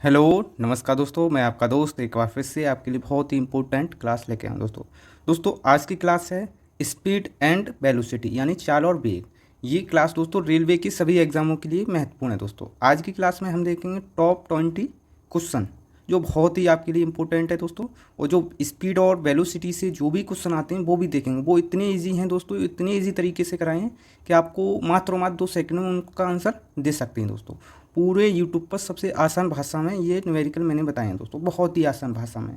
Hello, नमस्कार दोस्तों। मैं आपका दोस्त एक बार फिर से आपके लिए बहुत ही इंपॉर्टेंट क्लास लेके आया हूँ दोस्तों आज की क्लास है स्पीड एंड वेलोसिटी यानी चाल और वेग। ये क्लास दोस्तों रेलवे की सभी एग्जामों के लिए महत्वपूर्ण है। दोस्तों आज की क्लास में हम देखेंगे टॉप 20 क्वेश्चन जो बहुत ही आपके लिए इंपॉर्टेंट है दोस्तों। और जो स्पीड और वेलोसिटी से जो भी क्वेश्चन आते हैं वो भी देखेंगे। वो इतने ईजी हैं दोस्तों, इतने ईजी तरीके से कराए हैं कि आपको मात्र 2 सेकंड में उनका आंसर दे सकते हैं दोस्तों। पूरे यूट्यूब पर सबसे आसान भाषा में ये न्यूमेरिकल मैंने बताए हैं दोस्तों, बहुत ही आसान भाषा में,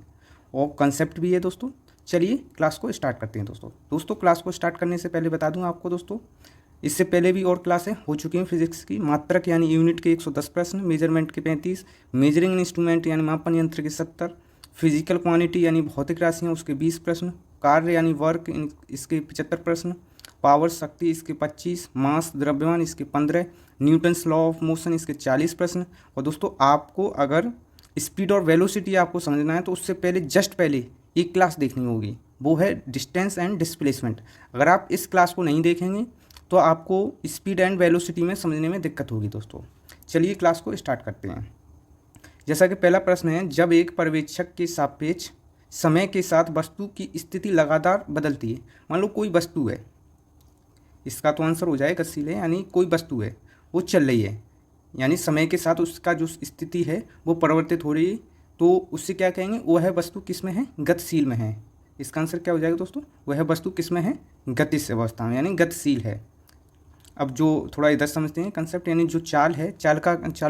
और कंसेप्ट भी है दोस्तों। चलिए क्लास को स्टार्ट करते हैं दोस्तों क्लास को स्टार्ट करने से पहले बता दूं आपको दोस्तों, इससे पहले भी और क्लासें हो चुकी हैं फिजिक्स की। मात्रक यानी यूनिट के 110 प्रश्न, मेजरमेंट के 35, मेजरिंग इंस्ट्रूमेंट यानी मापन यंत्र के 70, फिजिकल क्वांटिटी यानी भौतिक राशियाँ उसके 20 प्रश्न, कार्य यानी वर्क इसके 75 प्रश्न, पावर शक्ति इसके 25, मास द्रव्यमान इसके 15, न्यूटन्स लॉ ऑफ मोशन इसके 40 प्रश्न। और दोस्तों आपको अगर स्पीड और वेलोसिटी आपको समझना है तो उससे पहले जस्ट पहले एक क्लास देखनी होगी, वो है डिस्टेंस एंड डिस्प्लेसमेंट। अगर आप इस क्लास को नहीं देखेंगे तो आपको स्पीड एंड वेलोसिटी में समझने में दिक्कत होगी दोस्तों। चलिए क्लास को स्टार्ट करते हैं। जैसा कि पहला प्रश्न है, जब एक पर्यवेक्षक के सापेक्ष समय के साथ वस्तु की स्थिति लगातार बदलती है। मान लो कोई वस्तु है, इसका तो आंसर हो जाएगा गतिशील है, यानी कोई वस्तु है वो चल रही है, यानी समय के साथ उसका जो स्थिति है वो परिवर्तित हो रही है, तो उससे क्या कहेंगे, वह वस्तु किस में है, गतिशील में है। इसका आंसर क्या हो जाएगा दोस्तों, वह वस्तु किस में है, गतिशील अवस्था में, यानी गतिशील है। अब जो थोड़ा इधर समझते हैं कंसेप्ट, यानी जो चाल है, चाल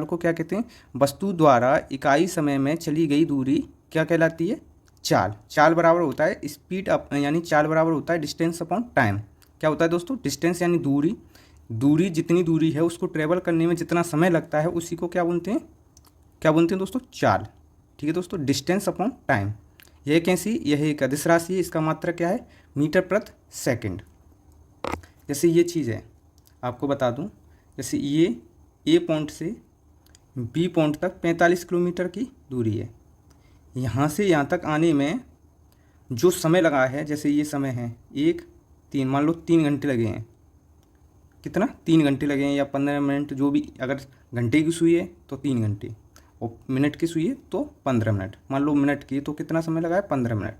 को क्या कहते हैं, वस्तु द्वारा इकाई समय में चली गई दूरी क्या कहलाती है, चाल। चाल बराबर होता है स्पीड यानी चाल बराबर होता है डिस्टेंस अपॉन टाइम। क्या होता है दोस्तों, डिस्टेंस यानी दूरी, दूरी जितनी दूरी है उसको ट्रेवल करने में जितना समय लगता है उसी को क्या बोलते हैं, दोस्तों, चाल। ठीक है दोस्तों, डिस्टेंस अपॉन टाइम। यह कैसी, यह एक अदिश राशि है, इसका मात्रा क्या है, मीटर प्रति सेकंड। जैसे ये चीज़ है, आपको बता दूं, जैसे ये ए पॉइंट से बी पॉइंट तक 45 किलोमीटर की दूरी है। यहाँ से यहाँ तक आने में जो समय लगा है, जैसे ये समय है 1-3, मान लो 3 घंटे लगे हैं। कितना, 3 घंटे लगे हैं या 15 मिनट, जो भी। अगर घंटे की सुई है तो 3 घंटे, और मिनट की सुई है तो 15 मिनट। मान लो मिनट की तो कितना समय लगा है, 15 मिनट।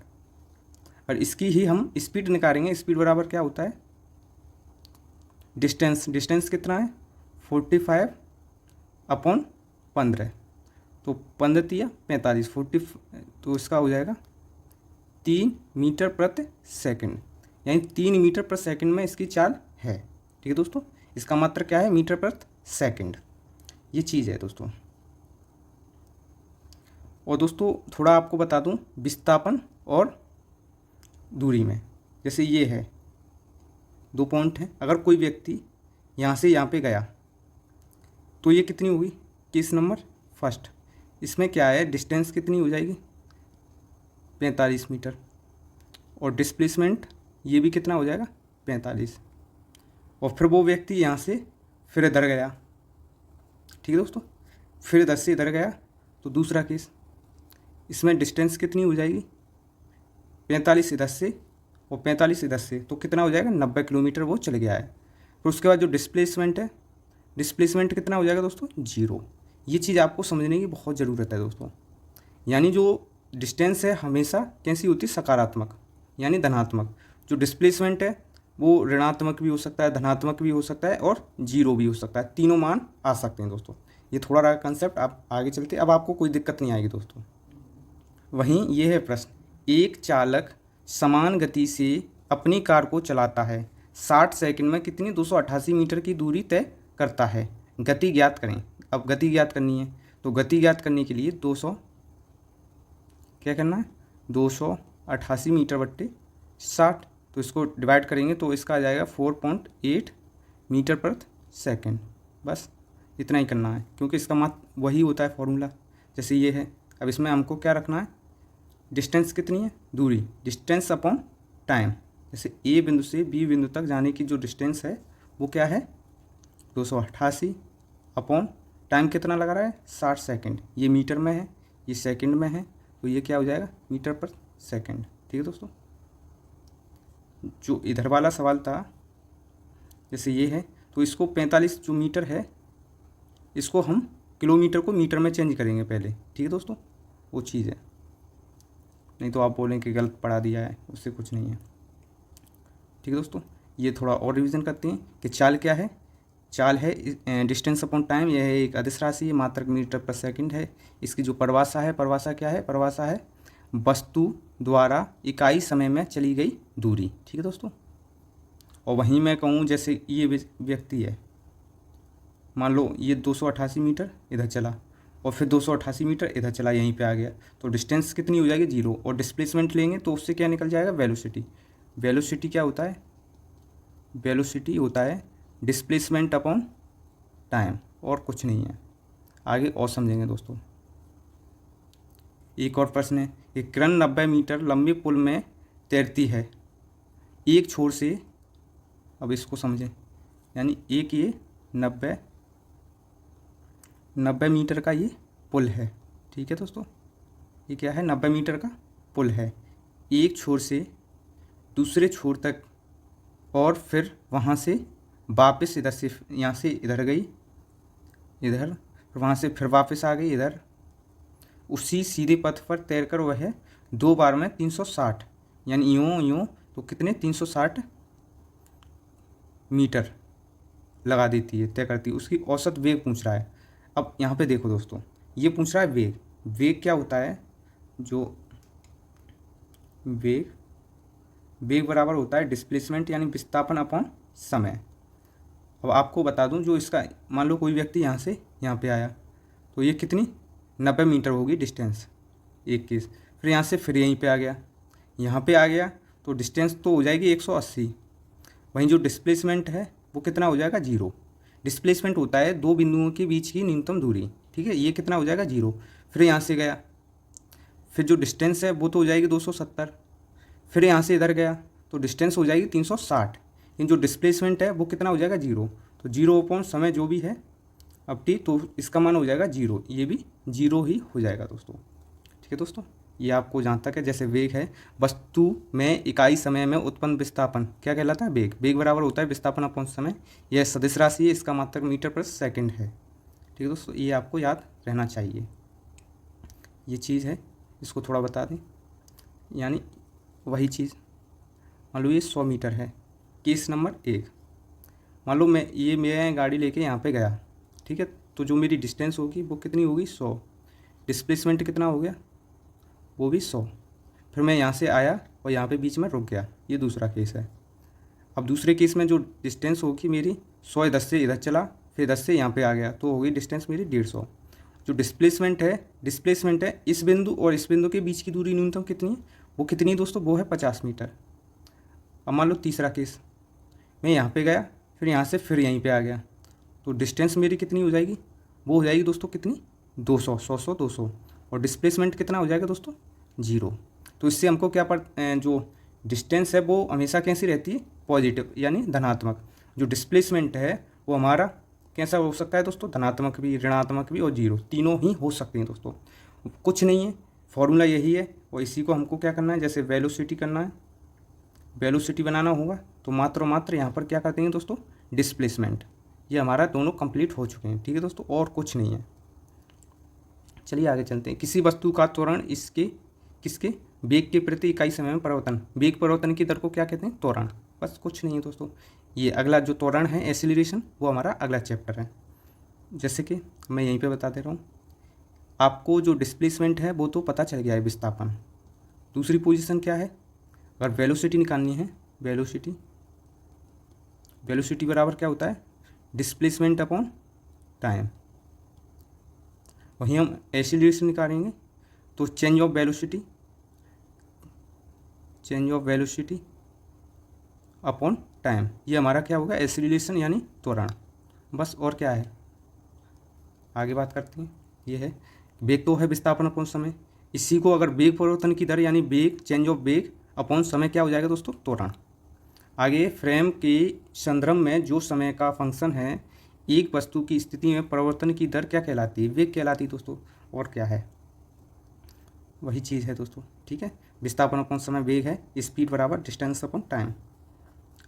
और इसकी ही हम स्पीड निकालेंगे। स्पीड बराबर क्या होता है, डिस्टेंस कितना है, 45 अपॉन 15, तो 15 या 45, 40, तो इसका हो जाएगा 3 मीटर प्रति सेकंड, यानी 3 मीटर प्रति सेकंड में इसकी चाल है। ठीक है दोस्तों, इसका मात्रा क्या है, मीटर प्रति सेकंड। ये चीज़ है दोस्तों। और दोस्तों थोड़ा आपको बता दूं विस्थापन और दूरी में, जैसे ये है 2 पॉइंट है, अगर कोई व्यक्ति यहाँ से यहाँ पे गया तो ये कितनी होगी, केस नंबर फर्स्ट, इसमें क्या है, डिस्टेंस कितनी हो जाएगी, 45 मीटर, और डिस्प्लेसमेंट ये भी कितना हो जाएगा, 45। और फिर वो व्यक्ति यहाँ से फिर इधर गया। ठीक है दोस्तों, फिर इधर से इधर गया, तो दूसरा केस, इसमें डिस्टेंस कितनी हो जाएगी, 45 इधर से और 45 इधर से, तो कितना हो जाएगा, 90 किलोमीटर वो चले गया है। फिर उसके बाद जो डिस्प्लेसमेंट है, डिस्प्लेसमेंट कितना हो जाएगा दोस्तों, 0। ये चीज़ आपको समझने की बहुत ज़रूरत है दोस्तों। यानी जो डिस्टेंस है हमेशा कैसी होती है, सकारात्मक यानी धनात्मक। जो डिस्प्लेसमेंट है वो ऋणात्मक भी हो सकता है, धनात्मक भी हो सकता है, और 0 भी हो सकता है। तीनों मान आ सकते हैं दोस्तों। ये थोड़ा रहा कंसेप्ट, आप आगे चलते, अब आपको कोई दिक्कत नहीं आएगी दोस्तों। वहीं ये है प्रश्न, एक चालक समान गति से अपनी कार को चलाता है, 60 सेकंड में कितनी 288 मीटर की दूरी तय करता है, गति ज्ञात करें। अब गति ज्ञात करनी है, तो गति ज्ञात करने के लिए 200 क्या करना है, 288 मीटर बट्टे 60, तो इसको डिवाइड करेंगे तो इसका आ जाएगा 4.8 मीटर प्रति सेकंड। बस इतना ही करना है, क्योंकि इसका मात्र वही होता है फॉर्मूला। जैसे ये है, अब इसमें हमको क्या रखना है, डिस्टेंस कितनी है, दूरी, डिस्टेंस अपॉन टाइम। जैसे ए बिंदु से बी बिंदु तक जाने की जो डिस्टेंस है वो क्या है, 288 अपॉन टाइम कितना लगा रहा है, 60 सेकंड। ये मीटर में है, ये सेकंड में है, तो ये क्या हो जाएगा, मीटर पर सेकंड। ठीक है दोस्तों, जो इधर वाला सवाल था, जैसे ये है, तो इसको 45 जो मीटर है इसको हम किलोमीटर को मीटर में चेंज करेंगे पहले, ठीक है दोस्तों, वो चीज़ है। नहीं तो आप बोलें कि गलत पढ़ा दिया है, उससे कुछ नहीं है, ठीक है दोस्तों। ये थोड़ा और रिवीजन करते हैं कि चाल क्या है। चाल है डिस्टेंस अपॉन टाइम, यह एक अदिश राशि है, मात्रक मीटर पर सेकंड है। इसकी जो परिभाषा है, परिभाषा क्या है, परिभाषा है वस्तु द्वारा इकाई समय में चली गई दूरी, ठीक है दोस्तों। और वहीं मैं कहूँ जैसे ये व्यक्ति है, मान लो ये 288 मीटर इधर चला और फिर 288 मीटर इधर चला, यहीं पे आ गया, तो डिस्टेंस कितनी हो जाएगी, 0। और डिस्प्लेसमेंट लेंगे तो उससे क्या निकल जाएगा, वेलोसिटी। वेलोसिटी क्या होता है, वेलोसिटी होता है डिस्प्लेसमेंट अपॉन टाइम, और कुछ नहीं है। आगे और समझेंगे दोस्तों। एक और प्रश्न है, एक किरण 90 मीटर लंबे पुल में तैरती है एक छोर से, अब इसको समझें, यानी एक ये 90 मीटर का ये पुल है, ठीक है दोस्तों। ये क्या है, 90 मीटर का पुल है, एक छोर से दूसरे छोर तक, और फिर वहाँ से वापस इधर से, यहाँ से इधर गई, इधर, वहाँ से फिर वापस आ गई इधर, उसी सीधे पथ पर तैरकर वह 2 बार में 360, यानी यूँ यूँ तो कितने 360 मीटर लगा देती है, तय करती है। उसकी औसत वेग पूछ रहा है। अब यहाँ पे देखो दोस्तों, ये पूछ रहा है वेग। वेग क्या होता है, जो वेग बराबर होता है डिस्प्लेसमेंट यानी विस्थापन अपॉन समय। अब आपको बता दूं, जो इसका मान लो कोई व्यक्ति यहाँ से यहाँ पे आया, तो ये कितनी 90 मीटर होगी डिस्टेंस, एक केस। फिर यहाँ से फिर यहीं पे आ गया, यहाँ पे आ गया, तो डिस्टेंस तो हो जाएगी 180। वहीं जो डिस्प्लेसमेंट है वो कितना हो जाएगा, 0। डिस्प्लेसमेंट होता है दो बिंदुओं के बीच की न्यूनतम दूरी, ठीक है। ये कितना हो जाएगा, 0। फिर यहाँ से गया, फिर जो डिस्टेंस है वो तो हो जाएगी 270। फिर यहाँ से इधर गया तो डिस्टेंस हो जाएगी 360, लेकिन जो डिस्प्लेसमेंट है वो कितना हो जाएगा, 0। तो 0 अपॉन समय जो भी है अब टी, तो इसका मान हो जाएगा 0, ये भी 0 ही हो जाएगा दोस्तों, ठीक है दोस्तों। ये आपको जहाँ तक है, जैसे वेग है वस्तु में इकाई समय में उत्पन्न विस्थापन, क्या कहलाता है, वेग। वेग बराबर होता है विस्थापन अपॉन समय। यह सदिश राशि है, इसका मात्रक मीटर पर सेकंड है, ठीक है दोस्तों। ये आपको याद रहना चाहिए, ये चीज़ है, इसको थोड़ा बता दें। यानी वही चीज़, मान लो ये 100 मीटर है, केस नंबर 1। मान लो मैं गाड़ी लेके यहाँ पे गया, ठीक है, तो जो मेरी डिस्टेंस होगी वो कितनी होगी, 100। डिस्प्लेसमेंट कितना हो गया, वो भी 100। फिर मैं यहाँ से आया और यहाँ पे बीच में रुक गया, ये दूसरा केस है। अब दूसरे केस में जो डिस्टेंस होगी मेरी 100, इधर से इधर चला, फिर इधर से यहाँ पे आ गया, तो होगी डिस्टेंस मेरी 150। जो डिस्प्लेसमेंट है इस बिंदु और इस बिंदु के बीच की दूरी न्यूनतम कितनी है, वो कितनी है दोस्तों, वो है 50 मीटर। अब मान लो तीसरा केस, मैं यहाँ पे गया, फिर यहाँ से फिर यहीं पे आ गया, तो डिस्टेंस मेरी कितनी हो जाएगी, वो हो जाएगी दोस्तों कितनी, 200, 100, 200। और डिस्प्लेसमेंट कितना हो जाएगा दोस्तों, 0। तो इससे हमको क्या जो डिस्टेंस है वो हमेशा कैसी रहती है, पॉजिटिव यानी धनात्मक। जो डिस्प्लेसमेंट है वो हमारा कैसा हो सकता है दोस्तों, धनात्मक भी, ऋणात्मक भी और 0, तीनों ही हो सकते हैं दोस्तों। कुछ नहीं है, फॉर्मूला यही है। और इसी को हमको क्या करना है, जैसे वेलोसिटी करना है, वेलोसिटी बनाना होगा, तो मात्र यहाँ पर क्या करते हैं दोस्तों, डिस्प्लेसमेंट। ये हमारा दोनों कंप्लीट हो चुके हैं, ठीक है दोस्तों, और कुछ नहीं है। चलिए आगे चलते हैं। किसी वस्तु का त्वरण किसके वेग के प्रति इकाई समय में परिवर्तन, वेग परिवर्तन की दर को क्या कहते हैं, त्वरण। बस कुछ नहीं है दोस्तों। ये अगला जो त्वरण है, एक्सीलरेशन, वो हमारा अगला चैप्टर है। जैसे कि मैं यहीं पे बता दे रहा हूँ आपको, जो डिस्प्लेसमेंट है वो तो पता चल गया है, विस्थापन। दूसरी पोजीशन क्या है, अगर वेलोसिटी निकालनी है, वेलोसिटी बराबर क्या होता है, डिस्प्लेसमेंट अपॉन टाइम। वहीं हम एक्सीलरेशन निकालेंगे तो change of velocity upon time, ये हमारा क्या होगा, एक्सीलरेशन यानी त्वरण। बस, और क्या है, आगे बात करते हैं। ये है वेग तो है विस्थापन अपॉन समय। इसी को अगर वेग परिवर्तन की दर यानी वेग, चेंज ऑफ वेग अपॉन समय क्या हो जाएगा दोस्तों, त्वरण। आगे फ्रेम के संदर्भ में जो समय का फंक्शन है, एक वस्तु की स्थिति में परिवर्तन की दर क्या कहलाती है, वेग कहलाती है दोस्तों। और क्या है, वही चीज़ है दोस्तों, ठीक है। विस्थापन अपॉन समय वेग है, स्पीड बराबर डिस्टेंस अपॉन टाइम।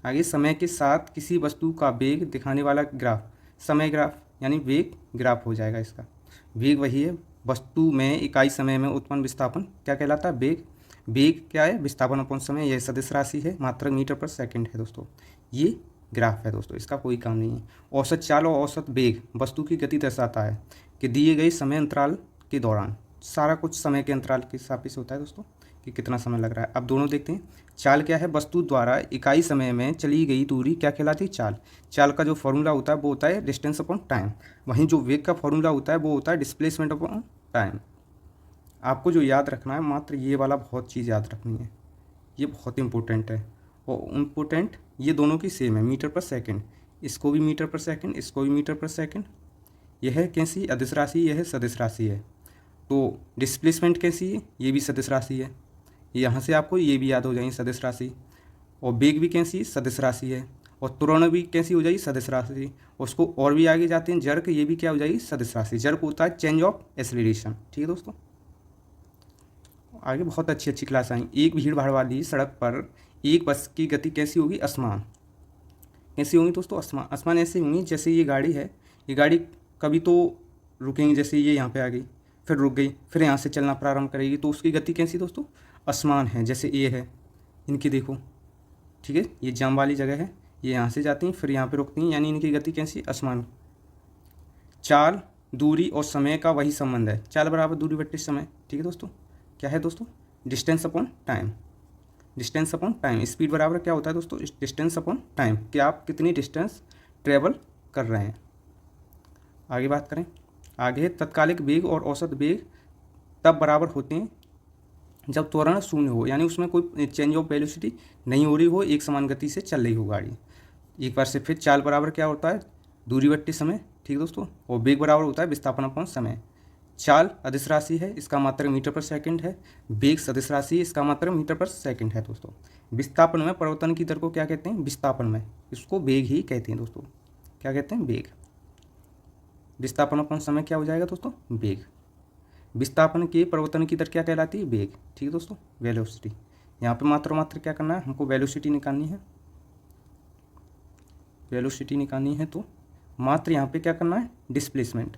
आगे समय के साथ किसी वस्तु का वेग दिखाने वाला ग्राफ, समय ग्राफ यानी वेग ग्राफ हो जाएगा इसका। वेग वही है, वस्तु में इकाई समय में उत्पन्न विस्थापन क्या कहलाता है, वेग। वेग क्या है, विस्थापन अपॉन समय, यह सदिश राशि है, मात्रक मीटर पर सेकंड है दोस्तों। ये ग्राफ है दोस्तों, इसका कोई काम नहीं है। औसत चाल और औसत वेग वस्तु की गति दर्शाता है कि दिए गए समय अंतराल के दौरान, सारा कुछ समय के अंतराल के सापेक्ष होता है दोस्तों कि कितना समय लग रहा है। अब दोनों देखते हैं। चाल क्या है, वस्तु द्वारा इकाई समय में चली गई दूरी क्या कहलाती है, चाल। चाल का जो फॉर्मूला होता है वो होता है डिस्टेंस अपॉन टाइम। वहीं जो वेग का फॉर्मूला होता है वो होता है डिस्प्लेसमेंट अपॉन टाइम। आपको जो याद रखना है, मात्र ये वाला बहुत चीज़ याद रखनी है, ये बहुत इंपॉर्टेंट है। और इम्पोर्टेंट ये दोनों की सेम है, मीटर पर सेकंड। इसको भी मीटर पर सेकंड, इसको भी मीटर पर सेकंड। यह है कैसी अदिश राशि, यह है सदिश राशि है। तो डिस्प्लेसमेंट कैसी है, ये भी सदिश राशि है। यहाँ से आपको ये भी याद हो जाएगी सदिश राशि। और वेग भी कैसी सदिश राशि है। और त्वरण भी कैसी हो जाएगी, सदिश राशि। उसको और भी आगे जाते हैं, जर्क, ये भी क्या हो जाएगी, सदिश राशि। जर्क होता है चेंज ऑफ एक्सेलरेशन। ठीक है दोस्तों, आगे बहुत अच्छी अच्छी क्लास आई। एक भीड़ भाड़ वाली सड़क पर एक बस की गति कैसी होगी, असमान। कैसी होंगी दोस्तों, असमान। असमान ऐसी होंगी जैसे ये गाड़ी है, ये गाड़ी कभी तो रुकेंगी, जैसे ये यहाँ पे आ गई, फिर रुक गई, फिर यहाँ से चलना प्रारंभ करेगी, तो उसकी गति कैसी दोस्तों, असमान है। जैसे ये है, इनकी देखो, ठीक है, ये जाम वाली जगह है, ये यहाँ से जाती हैं फिर यहाँ पे रुकती हैं, यानी इनकी गति कैसी, असमान। चाल, दूरी और समय का वही संबंध है, चाल बराबर दूरी बट्टे समय। ठीक है दोस्तों, क्या है दोस्तों, distance upon time. Distance upon time, speed बराबर क्या होता है दोस्तों, डिस्टेंस अपॉन टाइम, कि आप कितनी डिस्टेंस ट्रेवल कर रहे हैं। आगे बात करें, आगे तत्कालिक वेग और औसत वेग तब बराबर होते हैं जब त्वरण शून्य हो, यानी उसमें कोई चेंज ऑफ वेलोसिटी नहीं हो रही हो, एक समान गति से चल रही हो गाड़ी। एक बार से फिर चाल बराबर क्या होता है, दूरी बट्टे समय। ठीक है दोस्तों, और वेग बराबर होता है विस्थापन अपॉन समय। चाल अदिश राशि है, इसका मात्रक मीटर पर सेकंड है। वेग सदिश राशि है, इसका मात्रक मीटर पर सेकंड है दोस्तों। विस्थापन में परिवर्तन की दर को क्या कहते हैं, विस्थापन में इसको वेग ही कहते हैं दोस्तों। क्या कहते हैं, वेग। विस्थापन अपॉन समय क्या हो जाएगा दोस्तों, वेग। विस्थापन के परिवर्तन की दर क्या कहलाती है, वेग। ठीक है दोस्तों, वेलोसिटी। यहाँ पे मात्र क्या करना है, हमको वेलोसिटी निकालनी है। वेलोसिटी निकालनी है तो मात्र यहाँ पे क्या करना है, डिस्प्लेसमेंट।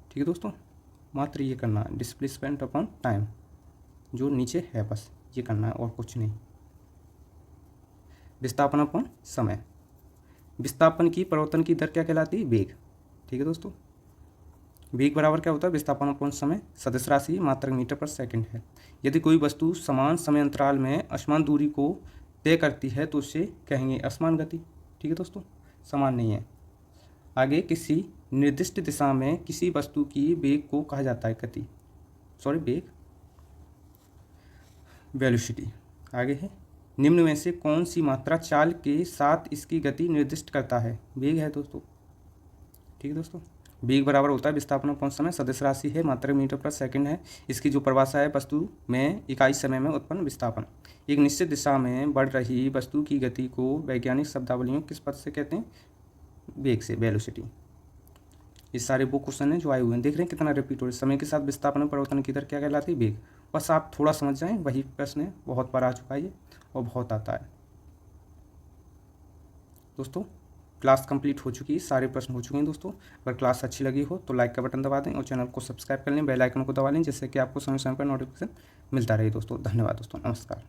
ठीक है दोस्तों, मात्र ये करना है, डिस्प्लेसमेंट अपॉन टाइम, जो नीचे है बस ये करना है और कुछ नहीं। विस्थापन अपॉन समय, विस्थापन की परिवर्तन की दर क्या कहलाती है, वेग। ठीक है दोस्तों, वेग बराबर क्या होता है, विस्थापन अपॉन समय, सदिश राशि, मात्रक मीटर पर सेकंड है। यदि कोई वस्तु समान समय अंतराल में असमान दूरी को तय करती है तो उसे कहेंगे असमान गति। ठीक है दोस्तों, समान नहीं है। आगे, किसी निर्दिष्ट दिशा में किसी वस्तु की वेग को कहा जाता है गति, वेग, वेलोसिटी। आगे है, निम्न में से कौन सी मात्रा चाल के साथ इसकी गति निर्दिष्ट करता है, वेग है दोस्तों। ठीक है दोस्तों, वेग बराबर होता है विस्थापन अपॉन समय, सदिश राशि है, मात्रक मीटर पर सेकंड है। इसकी जो परिभाषा है, वस्तु में इकाई समय में उत्पन्न विस्थापन। एक निश्चित दिशा में बढ़ रही वस्तु की गति को वैज्ञानिक शब्दावलियों किस पद से कहते हैं, वेग से, वेलोसिटी। ये सारे वो क्वेश्चन हैं जो आए हुए हैं, देख रहे हैं कितना रिपीट हो रहा है। समय के साथ विस्थापन में परिवर्तन की दर क्या कहलाती है, वेग। बस आप थोड़ा समझ जाएं, वही प्रश्न है, बहुत बार आ चुका है ये और बहुत आता है दोस्तों। क्लास कंप्लीट हो चुकी है, सारे प्रश्न हो चुके हैं दोस्तों। अगर क्लास अच्छी लगी हो तो लाइक का बटन दबा दें और चैनल को सब्सक्राइब कर लें, बेल आइकन को दबा लें, जिससे कि आपको समय समय पर नोटिफिकेशन मिलता रहे दोस्तों। धन्यवाद दोस्तों, नमस्कार।